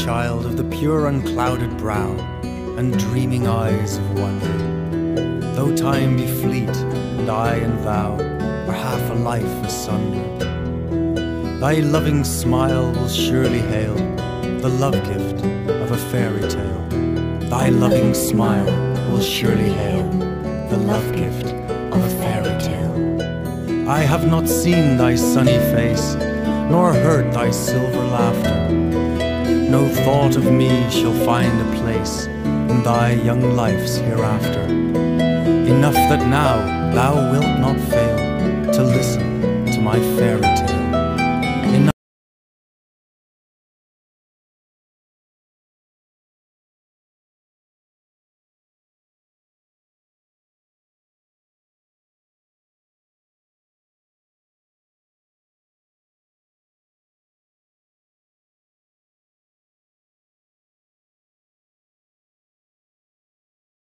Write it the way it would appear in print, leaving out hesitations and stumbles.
child of the pure unclouded brow and dreaming eyes of wonder. Though time be fleet, and I and thou are half a life asunder, thy loving smile will surely hail the love gift of a fairy tale. Thy loving smile will surely hail the love gift of a fairy tale. I have not seen thy sunny face, nor heard thy silver laughter. No thought of me shall find a place in thy young life's hereafter. Enough that now thou wilt not fail to listen to my fairy tale.